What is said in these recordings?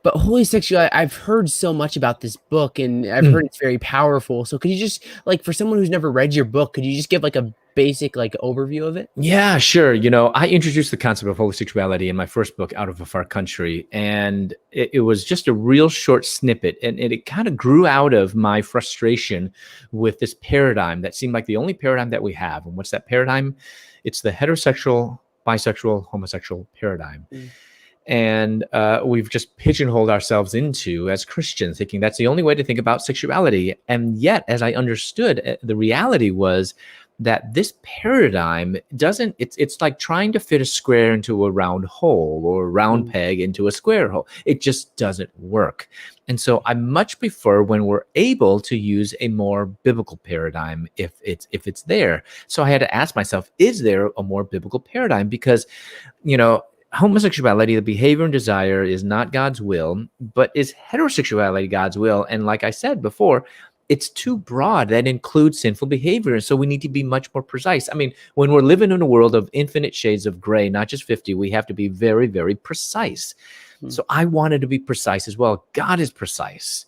But Holy Sexuality, I've heard so much about this book, and I've heard it's very powerful. So could you just, like, for someone who's never read your book, could you just give like a basic like overview of it? Yeah, sure. I introduced the concept of Holy Sexuality in my first book, Out of a Far Country, and it was just a real short snippet, and it kind of grew out of my frustration with this paradigm that seemed like the only paradigm that we have. And what's that paradigm? It's the heterosexual, bisexual, homosexual paradigm. And we've just pigeonholed ourselves into, as Christians, thinking that's the only way to think about sexuality. And yet, as I understood, the reality was that this paradigm doesn't, it's like trying to fit a square into a round hole or a round peg into a square hole. It just doesn't work. And so I much prefer when we're able to use a more biblical paradigm if it's there. So I had to ask myself, is there a more biblical paradigm? Because, homosexuality, the behavior and desire, is not God's will, but is heterosexuality God's will? And like I said before, it's too broad. That includes sinful behavior. And so we need to be much more precise. I mean, when we're living in a world of infinite shades of gray, not just 50, we have to be very, very precise. So I wanted to be precise as well. God is precise.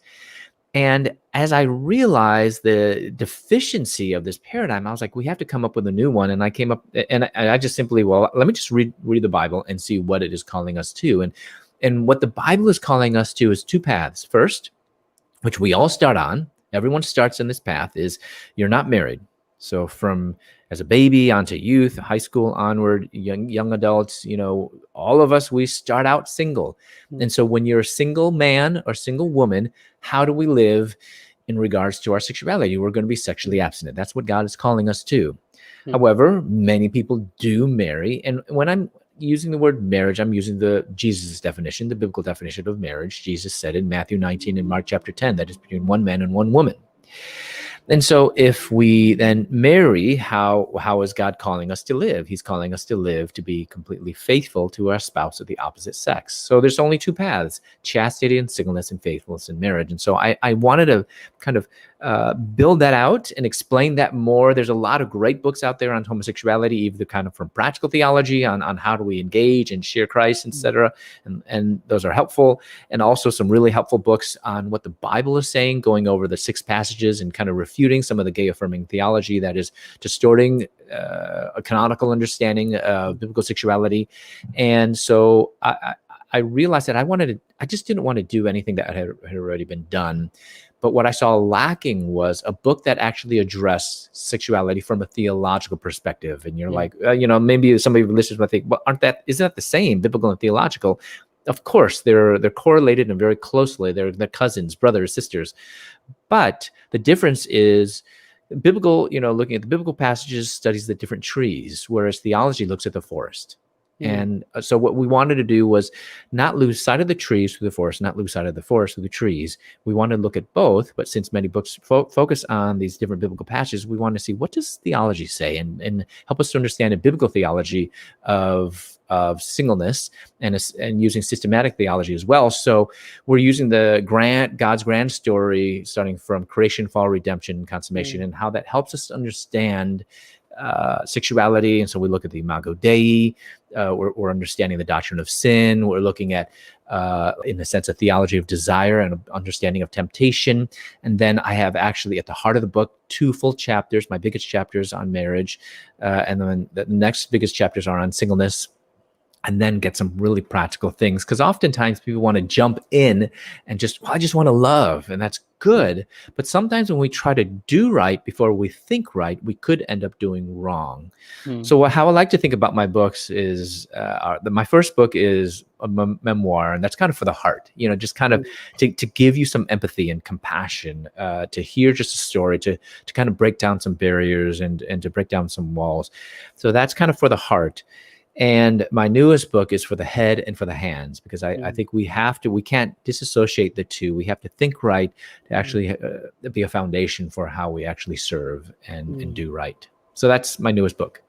And as I realized the deficiency of this paradigm, I was like, we have to come up with a new one. And I came up, and I just simply, let me just read the Bible and see what it is calling us to. And what the Bible is calling us to is two paths. First, which we all start on, everyone starts in this path, is you're not married. So from as a baby onto youth, high school onward, young adults, all of us, we start out single. And so when you're a single man or single woman, how do we live in regards to our sexuality? We're going to be sexually abstinent. That's what God is calling us to. However, many people do marry. And when I'm using the word marriage, I'm using the Jesus definition, the biblical definition of marriage. Jesus said in Matthew 19 and Mark chapter 10, that is between one man and one woman. And so if we then marry, how is God calling us to live? He's calling us to live to be completely faithful to our spouse of the opposite sex. So there's only two paths: chastity and singleness, and faithfulness in marriage. And so I wanted to kind of build that out and explain that more. There's a lot of great books out there on homosexuality, either kind of from practical theology on how do we engage and share Christ, etc. And those are helpful. And also some really helpful books on what the Bible is saying, going over the 6 passages and kind of refuting some of the gay affirming theology that is distorting a canonical understanding of biblical sexuality. And so I realized that I just didn't want to do anything that had already been done. But what I saw lacking was a book that actually addressed sexuality from a theological perspective. And you're like, maybe somebody listeners might think, well, isn't that the same, biblical and theological? Of course, they're correlated and very closely. They're cousins, brothers, sisters. But the difference is biblical, looking at the biblical passages studies the different trees, whereas theology looks at the forest. And so what we wanted to do was not lose sight of the trees through the forest, not lose sight of the forest through the trees. We wanted to look at both, but since many books focus on these different biblical passages, we wanted to see, what does theology say, and help us to understand a biblical theology of singleness and using systematic theology as well. So we're using God's grand story, starting from creation, fall, redemption, consummation, and how that helps us to understand sexuality. And so we look at the Imago Dei. We're understanding the doctrine of sin. We're looking at, in a sense, a theology of desire and understanding of temptation. And then I have actually at the heart of the book 2 full chapters, my biggest chapters on marriage. And then the next biggest chapters are on singleness. And then get some really practical things. Because oftentimes people want to jump in and I just want to love. And that's good. But sometimes when we try to do right before we think right, we could end up doing wrong. So how I like to think about my books is, my first book is a memoir. And that's kind of for the heart, just kind of to give you some empathy and compassion, to hear just a story, to kind of break down some barriers and to break down some walls. So that's kind of for the heart. And my newest book is for the head and for the hands, because I think we can't disassociate the two. We have to think right to actually be a foundation for how we actually serve and do right. So that's my newest book.